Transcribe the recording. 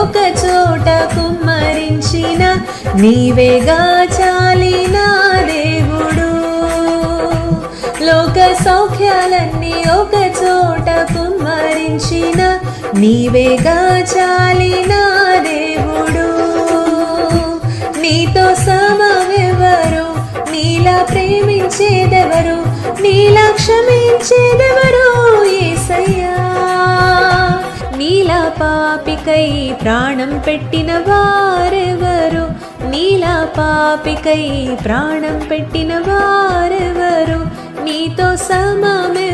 ఒక చోట కుమ్మరించిన నీవేగా చాలిన దేవుడు. లోక సౌఖ్యాలన్నీ ఒక చోట కుమ్మరించిన నీవేగా చాలిన దేవుడు. నీతో సమమెవరు, నీలా ప్రేమించేదెవరు, నీలా క్షమించేదెవరు యేసయ్యా. నీలా పాపికై ప్రాణం పెట్టిన వారెవరు, నీలా పాపికై ప్రాణం పెట్టిన వారెవరు, నీతో సమమెవరు